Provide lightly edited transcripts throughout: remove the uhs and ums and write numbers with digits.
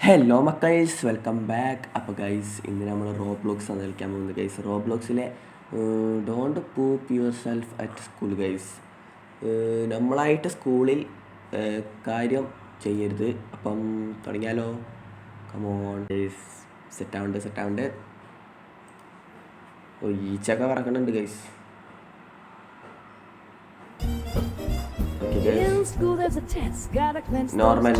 Hello മക്കൈസ്, welcome back. അപ്പോൾ guys, ഇന്ന് നമ്മൾ റോബ്ലോക്സ് ആണ് കളിക്കാൻ പോകുന്നത് ഗൈസ്. റോബ്ലോക്സിലെ don't poop yourself at school guys. നമ്മളായിട്ട് സ്കൂളിൽ കാര്യം ചെയ്യരുത്. അപ്പം തുടങ്ങിയാലോ? കമോൺ ഗൈസ്, സെറ്റാവുണ്ട്. ഓ, ഈച്ചൊക്കെ പറക്കണുണ്ട് guys. Normal.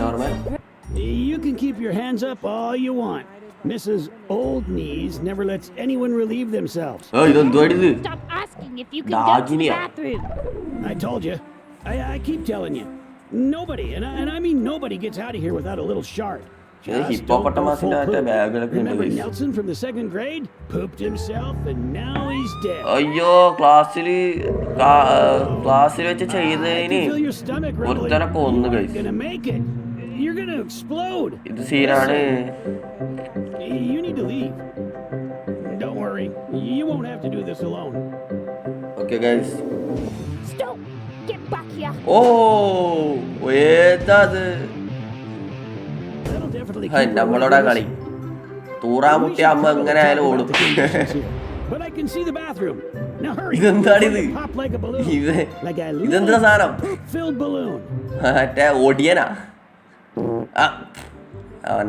You can keep your hands up all you want. Mrs. Old Knees never lets anyone relieve themselves. Stop asking if you can go to the bathroom. I told you. I keep telling you. Nobody, and I mean nobody, gets out of here without a little shard. Just don't go full poop. Remember Nelson from the 2nd grade? Pooped himself and now he's dead. അയ്യോ, ക്ലാസ്സിൽ വെച്ച് ചെയ്തതിന് ഒരുത്തനെ കൊന്നു guys. Gonna make it. You're gonna explode. ഇത് സീനാണ്. You need to leave. Don't worry, you won't have to do this alone. Okay guys. Stop! Get back here. Oh, ഏതാത്? That'll definitely high, keep നമ്മളോടാ കളി. തൂറാമുട്ടി അമ്മ എങ്ങനെ ആയാലും ഓടും. But I can see the bathroom. Now hurry. ഇതെന്താണിത്? Pop like a balloon. Like a ഇതെന്താ സാധനം? filled balloon. മറ്റേ ഓടിയനാ.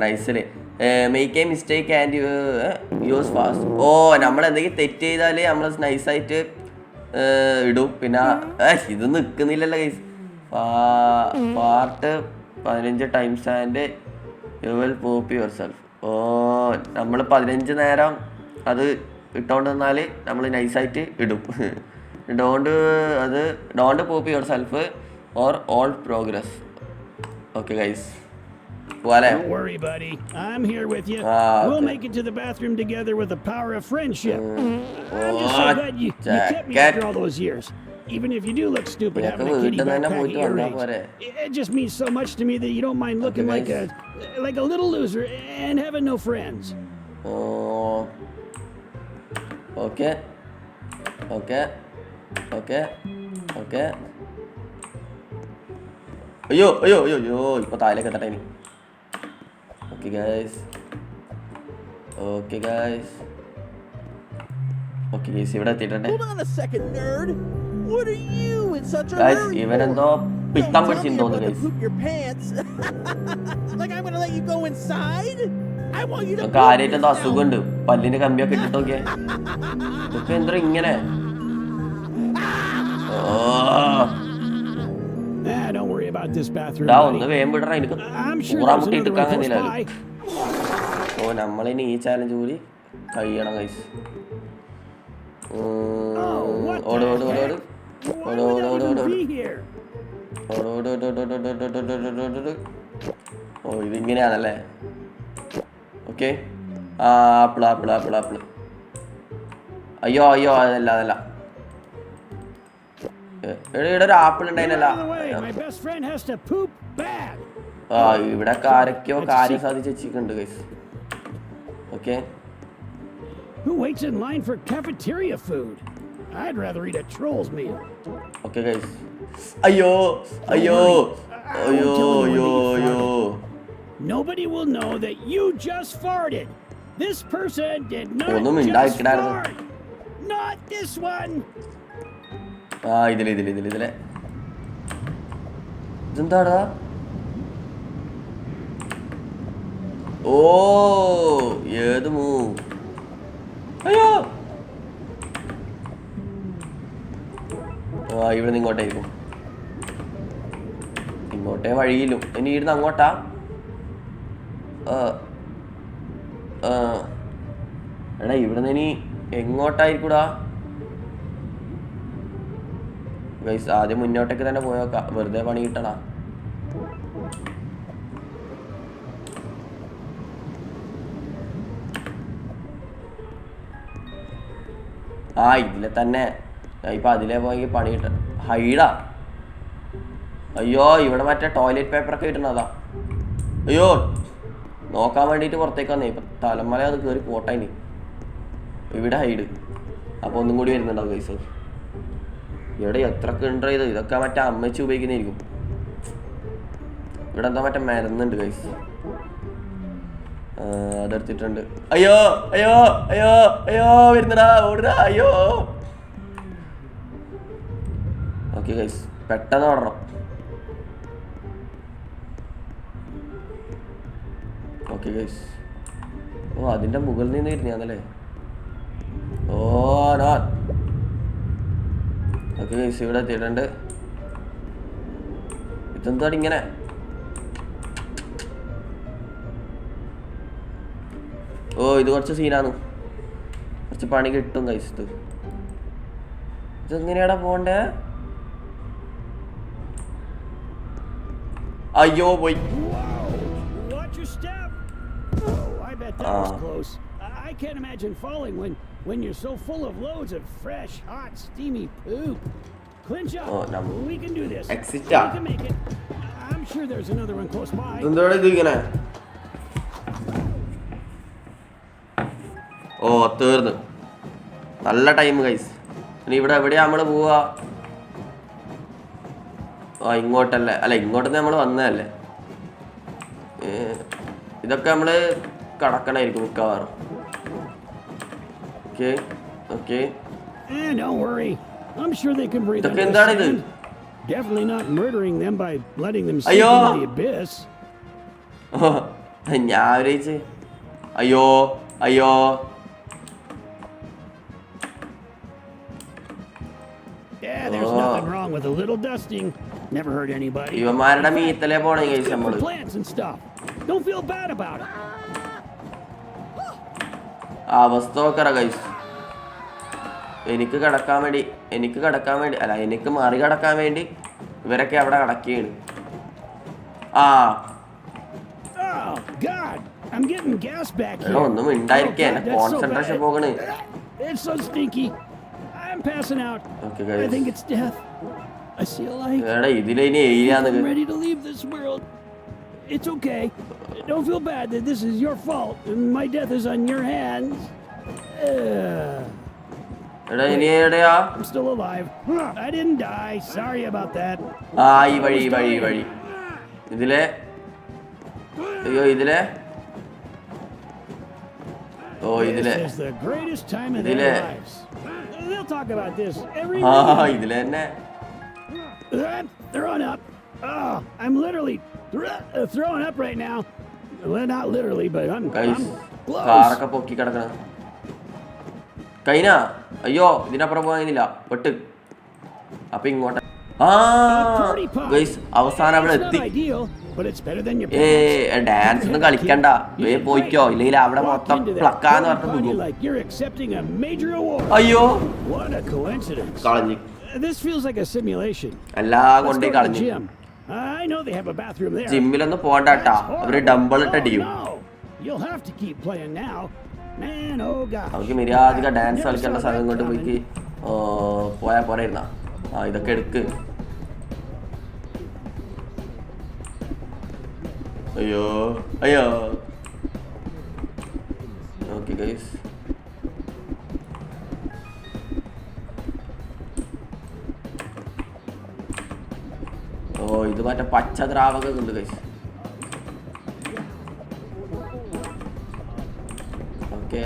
നൈസില് make a mistake and use fast. ഓ, നമ്മൾ എന്തെങ്കിലും തെറ്റ് ചെയ്താൽ നമ്മൾ നൈസായിട്ട് ഇടും. പിന്നെ ഇത് നിൽക്കുന്നില്ലല്ലോ guys. Fart 15 times and you will poop yourself. ഓ, നമ്മൾ 15 നേരം അത് ഇട്ടുകൊണ്ട് വന്നാൽ നമ്മൾ നൈസായിട്ട് ഇടും. Don't poop yourself or all progress. Okay guys. Don't worry, buddy. I'm here with you. We'll make it to the bathroom together with the power of friendship. I'm just so glad you kept me after all those years. Even if you do look stupid having a kitty backpack earrings. It just means so much to me that you don't mind looking like a little loser and having no friends. Okay. അയ്യോ ഇപ്പൊ താഴേക്ക് എത്തട്ടെ ഇനി. Okay guys, ഇവിടെ എത്തിയിട്ടുണ്ട് guys. ഇവനെന്തോ പിത്തം പിടിച്ചിട്ടുണ്ടോ guys. കാര്യമായിട്ട് എന്തോ അസുഖമുണ്ട്. പല്ലിന്റെ കമ്പിയൊക്കെ ഇട്ടിട്ട് നോക്കിയേ. ഇതൊക്കെ എന്തോ ഇങ്ങനെ. Don't worry about this bathroom. ഒന്ന് വേഗം വിടറ, എനിക്ക് ഊറാമുട്ടി എടുക്കാൻ കഴിയില്ല. ഓ, നമ്മളിനി ഈ ചാലഞ്ച് കൂടി കഴിയണം ഗൈസ്. ഓ, ഇതിങ്ങനെയാണല്ലേ. ഓക്കെ. ആപ്പിള്. അയ്യോ അതല്ല. ഇവിടെ ഒരു ആപ്പിൾ ഉണ്ടായിരുന്നല്ല. ഇവിടെ ആരൊക്കെയോ കാര്യം സാധിച്ച് വെച്ചിട്ടുണ്ട് guys. Okay. Who waits in line for cafeteria food? I'd rather eat a troll's meal. Okay guys. അയ്യോ. Nobody will know that you just farted. This person did not just fart. Not this one. ഇതിലെ ഇതെന്താടാ? ഓ, ഏത് move? അയ്യോ, ഇവിടെ നിന്ന് ഇങ്ങോട്ടായിരിക്കും. ഇങ്ങോട്ടേ വഴിയിലും. ഇനി ഇവിടുന്ന് അങ്ങോട്ടാ? എടാ, ഇവിടുന്ന് ഇനി എങ്ങോട്ടായിരിക്കൂടാ ഗൈസ്? ആദ്യം മുന്നോട്ടേക്ക് തന്നെ പോയോക്കാം, വെറുതെ പണി കിട്ടണ. ഇതിലെ തന്നെ ഇപ്പൊ അതിലേ പോയി പണി കിട്ട. ഹൈഡാ. അയ്യോ, ഇവിടെ മറ്റേ ടോയ്ലറ്റ് പേപ്പറൊക്കെ കിട്ടണതാ. അയ്യോ, നോക്കാൻ വേണ്ടിയിട്ട് പുറത്തേക്ക് വന്നേ. ഇപ്പൊ തലമല അത് കയറി പോട്ടായിന്. ഇവിടെ ഹൈഡ്. അപ്പൊ ഒന്നും കൂടി വരുന്നുണ്ടാവും ഗൈസ്. ഇവിടെ എത്രയൊക്കെ ഉണ്ട് ഇത്. ഇതൊക്കെ മറ്റേ അമ്മച്ചി ഉപയോഗിക്കുന്നതായിരിക്കും. ഇവിടെ എന്താ മറ്റേ മരുന്നുണ്ട് ഗൈസ്. അതെടുത്തിട്ടുണ്ട്. അയ്യോ അയ്യോ അയ്യോ അയ്യോ വരുന്നടാ, ഓടുടാ, അയ്യോ. ഓക്കെ ഗൈസ്, പെട്ടെന്ന് ഓടണം. Okay guys. ഓ, അതിൻ്റെ മുകളിൽ നിന്ന് വരുന്നല്ലേ. Oh no. ഓക്കെ ഗൈസ്, ഇവിടെ എത്തിയിട്ടുണ്ട്. ഇതെന്താണ് ഇങ്ങനെ? ഓ, ഇത് കുറച്ച് സീനാണ്, കുറച്ച് പണി കിട്ടും ഗൈസ്. ഇതെങ്ങനെയാടാ പോണ്ടേ? അയ്യോ പോയി. I can't imagine falling when you're so full of loads of fresh, hot, steamy poop. Clinch up. We can do this. Exit. We can make it. I'm sure there's another one close by. എന്താണ് ഇത് ഇങ്ങനെ? ഓ, തീർന്ന്. നല്ല time guys. ഇനി ഇവിടെ എവിടെയാ നമ്മൾ പോവാ? ആ, ഇങ്ങോട്ടല്ലേ? അല്ല, ഇങ്ങോട്ടന്ന് നമ്മൾ വന്നതല്ലേ. ഇതൊക്കെ നമ്മൾ കടക്കണായിരിക്കും മിക്കവാറും. Okay okay. ഇതൊക്കെ എന്താണ് ഇത്? Definitely not murdering them by letting them sink Ayo. into the abyss. ഞാൻ ആലോചിച്ച് അയ്യോ അയ്യോ. Yeah, there's nothing wrong with a little dusting. Never hurt anybody. ഇവന്മാരുടെ മീത്തലേ പോണേ ഗൈസ് നമ്മള്. Plants and stuff. Don't feel bad about it. അവസ്ഥ നോക്കറ guys. എനിക്ക് കിടക്കാൻ വേണ്ടി അല്ല, എനിക്ക് മറികടക്കാൻ വേണ്ടി ഇവരൊക്കെ അവിടെ കിടക്കുകയാണ്. ആ, Oh God, I'm getting gas back here. ഒന്നും ഉണ്ടായിരിക്കേ, concentration പോകണ്. It's so stinky. I'm passing out. Okay, I guys. think it's death. I see a light. എടാ, ഇതിലെ ഇനി ഏരിയാന്ന്. I'm ready to leave this world. It's okay. Don't feel bad that this is your fault and my death is on your hands. എടാ, ഇനി എവിടെയാ? I'm still alive. I didn't die. Sorry about that. ആ, ഈ വഴി ഇതിലെ. അയ്യോ, ഇതിലെ. ഓ, ഇതിലെ. This is the greatest time of their lives. They'll talk about this every ആ, day. ഇതിലെ തന്നെ. They're on up. Oh, I'm literally throwing up right now. Well, not literally, but I'm guys, close. കാറൊക്കെ പൊക്കി കിടക്കണ. കൈനാ, അയ്യോ, ഇതിനപ്പുറം പോകാനില്ല. പെട്ട്. അപ്പൊ ഇങ്ങോട്ട്. ആ ഗൈസ്, അവസാനം അവിടെ എത്തി. ഡാൻസ് ഒന്നും കളിക്കണ്ട, പോയിക്കോ, ഇല്ലെങ്കിൽ അവിടെ മൊത്തം പ്ലക്കാന്ന് പറഞ്ഞു. അയ്യോ, കളഞ്ഞു. എല്ലാം കൊണ്ടേ കളഞ്ഞു. ജിമ്മിലൊന്നും പോണ്ടാട്ടാ, അവര് ഡംബിൾ ഇട്ടടിയും. നമുക്ക് മര്യാദക ഡാൻസ് കളിക്കേണ്ട സമയം കൊണ്ട് പോയി പോയാ പോരായിരുന്ന. ആ, ഇതൊക്കെ എടുക്ക്. അയ്യോ അയ്യോ. ഓക്കെ ഗൈസ്, ഓ, ഇത് മറ്റേ പച്ച ദ്രാവകം ഉണ്ട് ഗൈസ്. ഓക്കെ.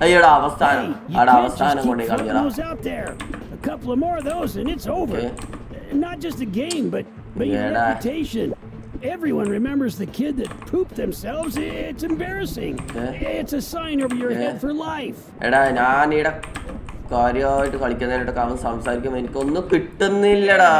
അയ്യോടാ, അവസാനം കൊണ്ടേ കളഞ്ഞടാ. couple of more of those and it's over. Not just a game, but your reputation. Everyone remembers the kid that pooped themselves. It's embarrassing. It's a sign over your head for life. എടാ, ഞാൻ ഇവിടെ കാര്യമായിട്ട് കളിക്കുന്നതിനായിട്ട് അവൻ സംസാരിക്കുമ്പോൾ എനിക്കൊന്നും കിട്ടുന്നില്ലടാ.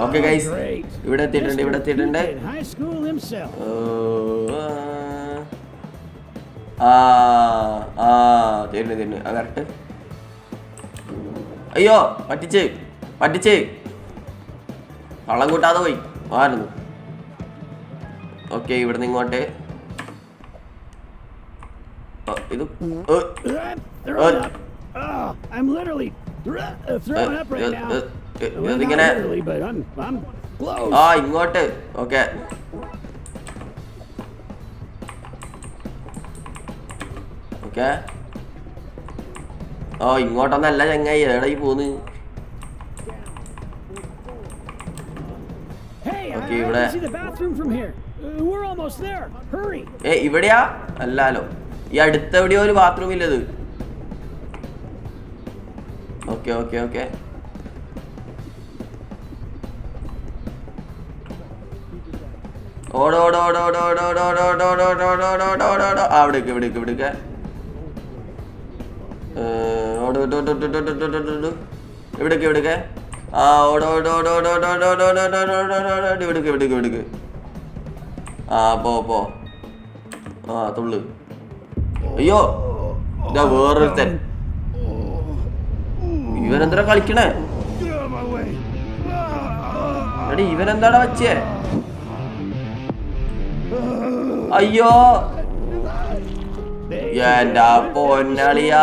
Okay guys, ഇവിടെ എത്തിയിട്ടുണ്ട്. തീർന്നു കറക്റ്റ്. അയ്യോ, പറ്റിച്ച് കള്ളം കൂട്ടാതെ പോയി മാറുന്നു. ഓക്കെ, ഇവിടുന്ന് ഇങ്ങോട്ട്. ഇത് ഇതിങ്ങനെ. ആ, ഇങ്ങോട്ട്. Okay, okay. ഓ ഇങ്ങോട്ടൊന്നല്ല ചങ്ങായി, എവിടെ ഈ പോന്ന്? ഇവിടെ ഇവിടെയാ അല്ലാലോ, ഈ അടുത്ത് എവിടെയോ ഒരു ബാത്റൂം ഇല്ലത്. ഓക്കെ ഓക്കെ ഓക്കെ അവിടേക്ക് ഇവിടേക്ക് ഇവിടേക്ക് ഇവിടേക്ക് ഇവിടേക്ക് ആ ഇവിടേക്ക് ഇവിടേക്ക് ഇവിടേക്ക് ആ പോ ആ തുള്ളു. അയ്യോ ഇതാ വേറൊരുത്തൻ. ഇവനെന്താ കളിക്കണേ? എടി ഇവനെന്താടാ വച്ചേ? അയ്യോ എന്റെ പൊന്നളിയാ,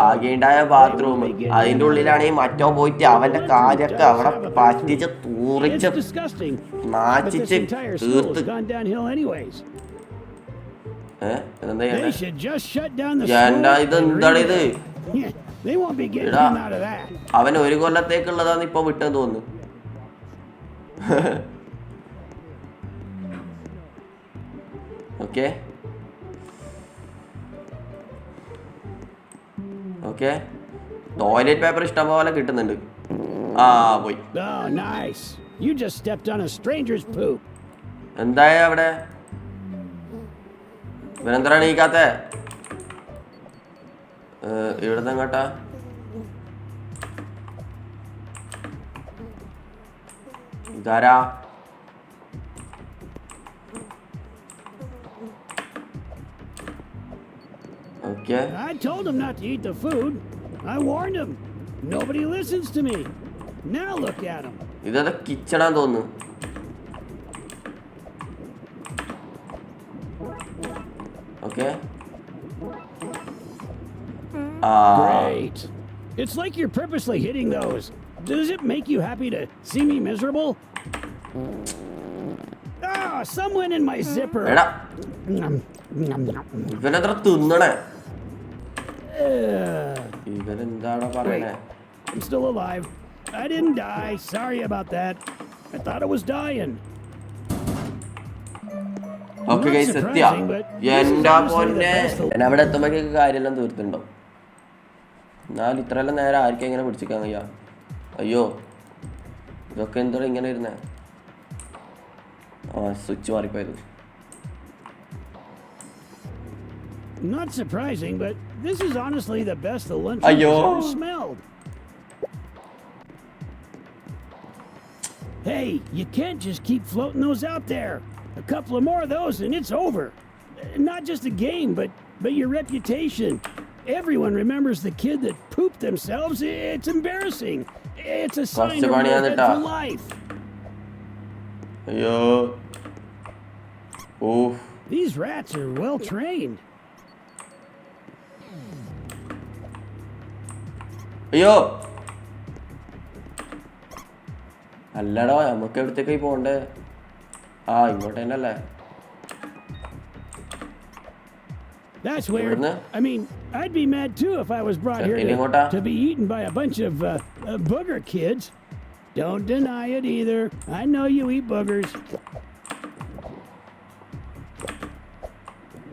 ആകെയുണ്ടായ ബാത്റൂം, അതിന്റെ ഉള്ളിലാണെങ്കിൽ മറ്റോ പോയിട്ട് അവന്റെ കാര്യൊക്കെ അവിടെ പറ്റിച്ച് തൂറിച്ച് നാച്ചിച്ച് തീർത്ത്. ഇതെന്താണ് ഇത്? അവൻ ഒരു കൊല്ലത്തേക്കുള്ളതാന്ന് ഇപ്പൊ വിട്ടെന്ന് തോന്നുന്നു. ഓക്കെ ഓക്കെ ടോയ്ലറ്റ് പേപ്പർ ഇഷ്ടം പോലെ കിട്ടുന്നുണ്ട്. ആ പോയി. എന്തായ അവിടെ? ഇവനെന്താണ് നീക്കാത്തെ? ഇവിടുന്ന് എങ്ങോട്ടാ? ഇതാരാ? Okay. I told him not to eat the food. I warned him. Nobody listens to me. Now look at him. ഇതാ കിച്ചണാന്ന് തോന്നുന്നു. Okay. Great. It's like you're purposely hitting those. Does it make you happy to see me miserable? Ah, someone in my zipper. എടാ ഇവനെത്ര തിന്നണേ? ഇവനെന്താണോ പറയണേ? I'm still alive. I didn't die. Sorry about that. I thought I was dying. Okay guys, സത്യ എന്താ പൊന്നെ, ഞാൻ അവിടെ എത്തുമ്പോഴേക്ക് കാര്യമെല്ലാം തീർത്തിട്ടുണ്ടോ? എന്നാൽ ഇത്രയെല്ലാം നേരം ആർക്കും എങ്ങനെ പിടിച്ചിക്കാൻ കഴിയാ? അയ്യോ ഇതൊക്കെ എന്തോ ഇങ്ങനെ ഇരുന്നേ? ആ switch മാറിപ്പോയത്. Not surprising, but this is honestly the best the lunch I've ever smelled. Hey, you can't just keep floating those out there. A couple of more of those and it's over. Not just a game, but your reputation. Everyone remembers the kid that pooped themselves. It's embarrassing. It's a sign of regret for life. Ayo. Oof. These rats are well trained. അയ്യോ അല്ലടോ, നമുക്ക് എവിടത്തേക്കായി പോണ്ടേ? ആ ഇങ്ങോട്ട് തന്നെ അല്ലേ? That's weird. I mean, I'd be mad too if I was brought here to be eaten by a bunch of booger kids. Don't deny it either. I know you eat boogers.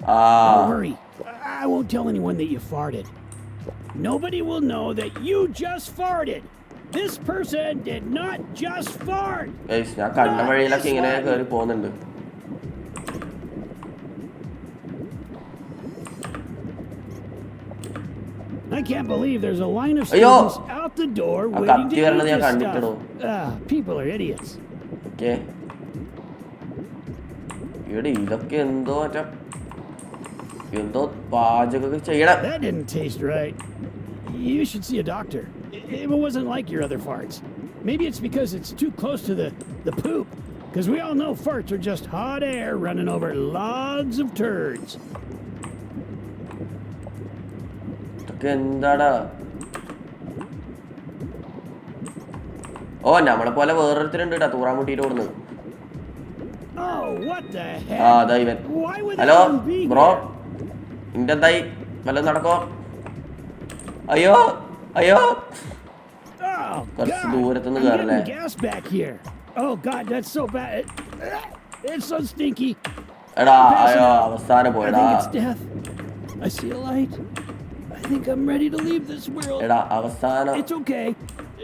Don't worry. I won't tell anyone that you farted. Nobody will know that you just farted. This person did not just fart. ഞാൻ കണ്ട വഴിയിലൊക്കെ ഇങ്ങനെ കയറി പോകുന്നുണ്ട്. I can't believe there's a line of students out the door waiting to eat this stuff. People are idiots. Okay. ഇവിടെ ഇതൊക്കെ എന്തോ എന്തോ പാചകമൊക്കെ ചെയ്യണം. That didn't taste right. You should see a doctor. It wasn't like your other farts. Maybe it's because it's too close to the poop. Because we all know farts are just hot air running over logs of turds. എന്താടാ? ഓ നമ്മളെ പോലെ വേറൊരുത്തരുണ്ട് കേട്ടോ, തൂറാൻ മുട്ടിയിട്ട് ഓടുന്നത്. ആ അതാ ഇവൻ. Hello bro, ഇന്റെ എന്തായി? വല്ലതും നടക്കോ? അയ്യോ അയ്യോ Oh, കുറച്ച് God. ദൂരത്തുനിന്ന് I'm കയറല്ലേ? getting gas back here. Oh, God, that's so bad. It's so stinky. എടാ I'm passing അയ്യോ out. അവസാനം I പോയടാ. think it's death. I see a light. I think I'm ready to leave this world. എടാ അവസാനം It's okay.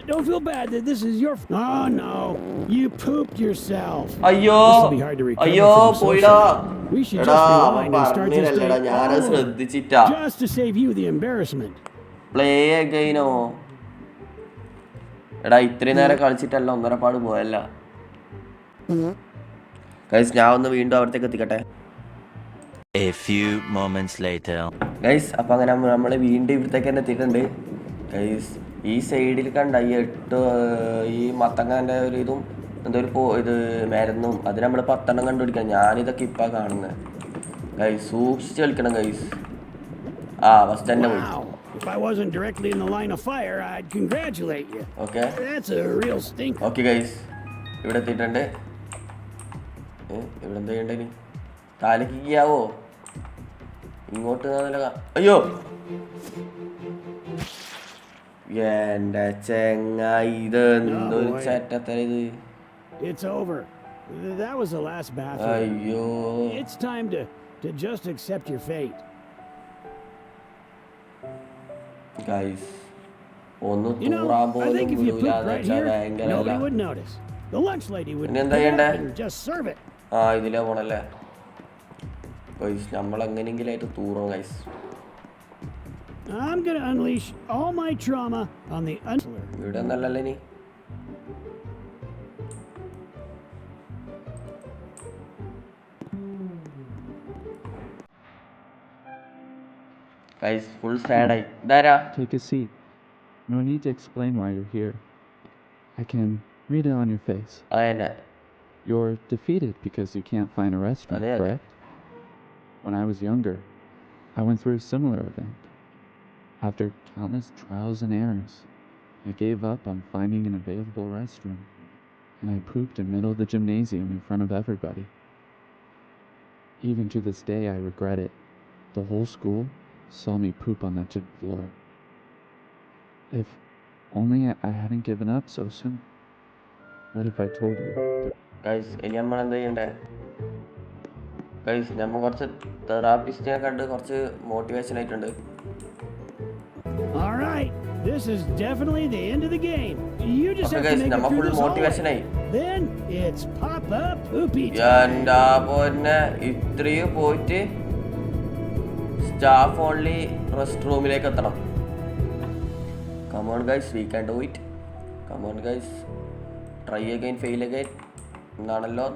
Don't feel bad that this is your. Oh no, you pooped yourself. അയ്യോ This'll be hard to recover അയ്യോ from പോയിടാ. socially. We should എടാ just അവൻ rewind and start this day പറഞ്ഞില്ലല്ലേടാ, ഞാനത് all over, ശ്രദ്ധിച്ചിട്ടാ. just to save you the embarrassment. Play അഗൈനോ? എടാ ഇത്രയും നേരം കളിച്ചിട്ടല്ല ഒന്നരപ്പാട് പോയല്ല. ഗൈസ് ഞാൻ ഒന്ന് വീണ്ടും അവിടത്തേക്ക് എത്തിക്കട്ടെ. A few moments later. Guys അപ്പം അങ്ങനെ നമ്മൾ വീണ്ടും ഇവിടത്തേക്ക് തന്നെ എത്തിയിട്ടുണ്ട്. ഗൈസ് ഈ സൈഡിൽ കണ്ട ഈ മത്തങ്ങൻ്റെ ഒരു ഇതും എന്തോ ഇത് മരുന്നും അത് നമ്മൾ 10 കണ്ടുപിടിക്കണം. ഞാനിതൊക്കെ ഇപ്പം കാണുന്നത്. ഗൈസ് സൂക്ഷിച്ച് കളിക്കണം ഗൈസ്. ആ ഫസ്റ്റ് തന്നെ പോയി. Wow. If I wasn't directly in the line of fire, I'd congratulate you. Okay That's a real stink. Okay guys ഇവിടെ എത്തിയിട്ടുണ്ട്. ഇവിടെ എന്താ ചെയ്യണ്ടേ ഇനി? താലക്കിയാവോ? ഇങ്ങോട്ട് അയ്യോ എൻ്റെ ചെങ്ങായി ഇത് എന്തൊരു ചേറ്റത്തര ഇത്. It's over. That was the last bathroom. അയ്യോ It's time to just accept your fate. Guys ഒന്ന് You know, തൂറാൻ I പോലും think if you pooped വിടൂലാന്ന് right വെച്ചാൽ here, ഭയങ്കര nobody would notice. The lunch lady would ഇനി എന്താ pick it up ചെയ്യണ്ടേ? and just serve it. ആ ഇതിലേ പോണല്ലേ ഗൈസ് നമ്മൾ എങ്ങനെയെങ്കിലും ആയിട്ട് തൂറും guys. I'm gonna unleash all my trauma on the unler. ഇവിടെ ഒന്നല്ലല്ലോ ഇനി. ഗൈസ് ഫുൾ സാഡായി. ഇതാരാ? Take a seat. No need to explain why you're here. I can read it on your face. അതെന്നെ. You're defeated because you can't find a restaurant, Yeah. correct? When I was younger, I went through a similar event. After countless trials and errors, I gave up on finding an available restroom, and I pooped in the middle of the gymnasium in front of everybody. Even to this day, I regret it. The whole school saw me poop on that gym floor. If only I hadn't given up so soon. What if I told you? Guys ഇനി നമ്മൾ എന്താ ചെയ്യണ്ടേ? Guys നമ്മൾ കുറച്ച് തെറാപ്പിസ്റ്റിനെ കണ്ട് കുറച്ച് motivation ആയിട്ടുണ്ട്. All right, this is definitely the end of the game. You just Okay, have guys, to make it നമ്മ through full this motivation hallway. ആയി. Then it's Papa Poopy time. എന്താ പോന്നെ ഇത്രയും പോയിട്ട് സ്റ്റാഫ് ഓൺലി റെസ്റ്റ് റൂമിലേക്ക് എത്തണം. Come on guys we can do it. Come on guys try again fail again എന്നാണല്ലോ.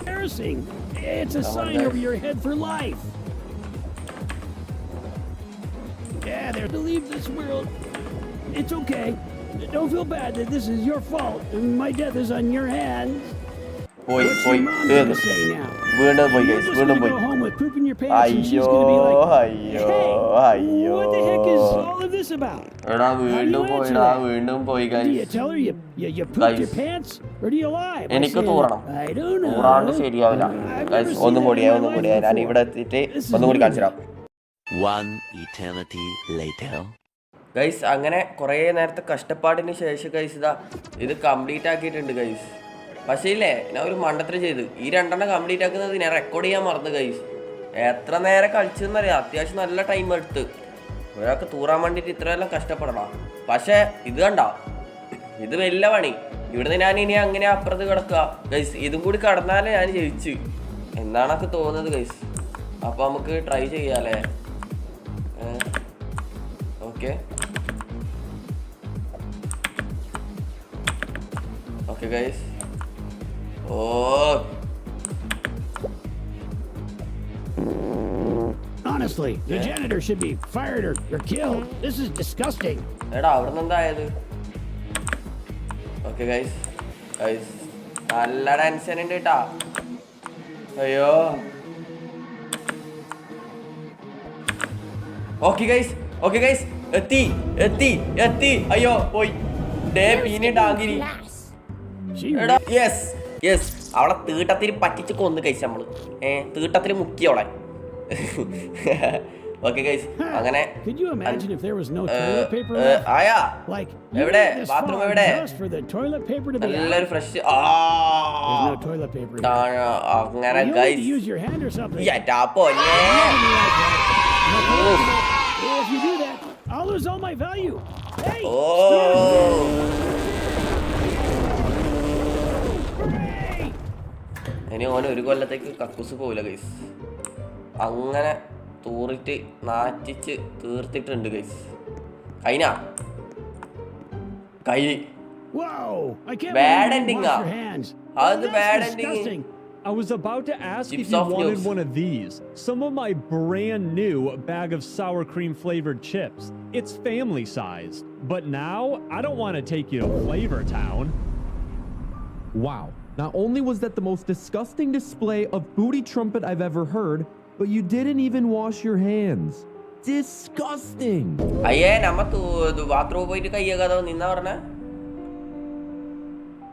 Embarrassing. It's a Come on, sign guys. over your head for life. Yeah, they're to leave this world. It's okay. Don't feel bad that this is your fault. My death is on your hands. പോയി What's പോയി your mom തീർന്നു. gonna say now? വീണ്ടും പോയി You're guys just വീണ്ടും gonna പോയി. go home with poop in your pants and she's അയ്യോ gonna be like, അയ്യോ hey, അയ്യോ what the heck is all of this about? എടാ വീണ്ടും answer പോയിടാ that? വീണ്ടും പോയി Do you guys. tell her you pooped your Guys. pants? Or do you lie? by എനിക്ക് saying, തൂറണം. I don't know. തൂറാണ്ട് ശരിയാവില്ല I've guys. never seen ഒന്നും that കൂടിയാ in my ഒന്നും life കൂടിയാ ഞാൻ before. ഇവിടെ എത്തിയിട്ട് This is ഒന്നും കൂടി new. കാണിച്ചു തരാം. One eternity later. ഗൈസ് അങ്ങനെ കുറേ നേരത്തെ കഷ്ടപ്പാടിന് ശേഷം ഗൈസ് ഇതാ ഇത് കംപ്ലീറ്റ് ആക്കിയിട്ടുണ്ട് ഗൈസ്. പക്ഷേ ഇല്ലേ ഞാൻ ഒരു മണ്ടത്തരം ചെയ്ത് ഈ 2 കംപ്ലീറ്റ് ആക്കുന്നത് ഞാൻ റെക്കോർഡ് ചെയ്യാൻ മറന്നു ഗൈസ്. എത്ര നേരം കളിച്ചെന്നറിയാം. അത്യാവശ്യം നല്ല ടൈം എടുത്ത് ഒരാൾക്ക് തൂറാൻ വേണ്ടിയിട്ട് ഇത്രയെല്ലാം കഷ്ടപ്പെടണം. പക്ഷേ ഇത് കണ്ട ഇത് വലിയ പണി. ഇവിടുന്ന് ഞാൻ ഇനി അങ്ങനെ അപ്പുറത്ത് കിടക്കുക ഗൈസ്. ഇതും കൂടി കടന്നാലേ ഞാൻ ജയിച്ച് എന്നാണൊക്കെ തോന്നുന്നത് ഗൈസ്. അപ്പോൾ നമുക്ക് ട്രൈ ചെയ്യാല്ലേ? Okay okay guys. ഓ Honestly, the janitor should be fired or killed. This is disgusting. എടാ അവിടെ നിന്ന് എന്തായത്? ഓക്കെ ഗൈസ് ഗൈസ് നല്ല ടെൻഷൻ ഉണ്ട് കേട്ടാ. അയ്യോ ഓക്കെ ഗൈസ് ഓക്കെ ഗൈസ് എത്തി എത്തി എത്തി. അയ്യോ പോയി ഡേ പിന്നീട് ആകിരി. She എടാ യെസ് യെസ് അവളെ തീട്ടത്തിൽ പറ്റിച്ച് കൊന്ന് കഴിച്ച നമ്മള്. തീട്ടത്തിൽ മുക്കി അവളെ. ഓക്കെ ഗൈസ്, അങ്ങനെ Could you imagine if there was no toilet paper left? ആയാ Like, you എവിടെ went this ബാത്റൂം far എവിടെ just for the toilet paper to be out. നല്ലൊരു fresh There's no toilet paper. അങ്ങനെ You only need to guys use your hand or something. പൊന്നെ If you do that, I'll lose all my value. Hey! Oh Hooray! ഇനി ഓന് ഒരു കൊല്ലത്തേക്ക് കക്കൂസ് പോവില്ല guys. അങ്ങനെ തൂറിട്ട് നാറ്റിച്ച് തീർത്തിട്ടുണ്ട് ഗൈസ്. കഴിഞ്ഞാ കഴിഞ്ഞ് Whoa! I can't Bad believe you ending wash ah. your hands. How's the That's bad ending? disgusting. I was about to ask Chips if you off wanted news. one of these. Some of my brand new bag of sour cream flavored chips. It's family sized. But now, I don't want to take you to Flavor Town. Wow. Not only was that the most disgusting display of booty trumpet I've ever heard, but you didn't even wash your hands. Disgusting. അയ്യേ നമ്മ ബാത്റൂമിൽ പോയിട്ട് കയ്യൊക്കെ നിന്നാ പറഞ്ഞ.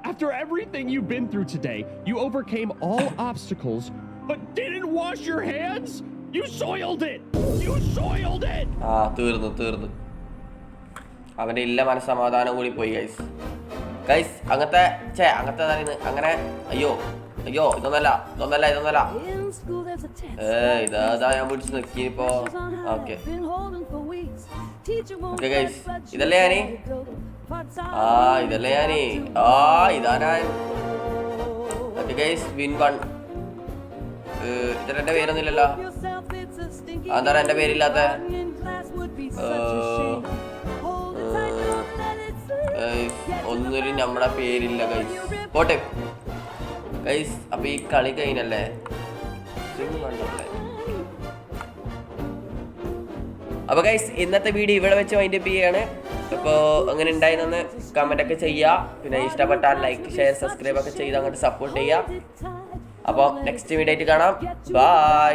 After everything you've been through today, you overcame all obstacles, but didn't wash your hands? You soiled it! You soiled it! തീർന്നു അവന്റെ ഇല്ല മനസ്സമാധാനം കൂടി പോയി ഗൈസ്. അങ്ങനത്തെ അങ്ങനെ അയ്യോ ഇതൊന്നല്ല ഇതാ ഞാൻ പിടിച്ച് നിക്കിപ്പോ. ഓക്കെ ഗൈസ്, ഇതല്ലേ ഞാന് ഇതാ ഞാൻ. Okay guys, win 1. ഇതെന്റെ പേരൊന്നുമില്ലല്ലോ. അതാണ് എന്റെ പേരില്ലാത്ത. ഒന്നിനും നമ്മുടെ പേരില്ല ഗൈസ്. പോട്ടെ ഗൈസ്, അപ്പൊ ഈ കളി കഴിഞ്ഞല്ലേ? അപ്പൊ ഗൈസ്, ഇന്നത്തെ വീഡിയോ ഇവിടെ വെച്ച് വൈൻഡ് അപ്പ് ചെയ്യാണ്. അപ്പോൾ അങ്ങനെ ഉണ്ടായിരുന്നെന്ന് കമന്റ് ഒക്കെ ചെയ്യുക. പിന്നെ ഇഷ്ടപ്പെട്ടാൽ ലൈക്ക്, ഷെയർ, സബ്സ്ക്രൈബ് ഒക്കെ ചെയ്ത് അങ്ങോട്ട് സപ്പോർട്ട് ചെയ്യുക. അപ്പോൾ നെക്സ്റ്റ് വീഡിയോ ആയിട്ട് കാണാം. ബൈ.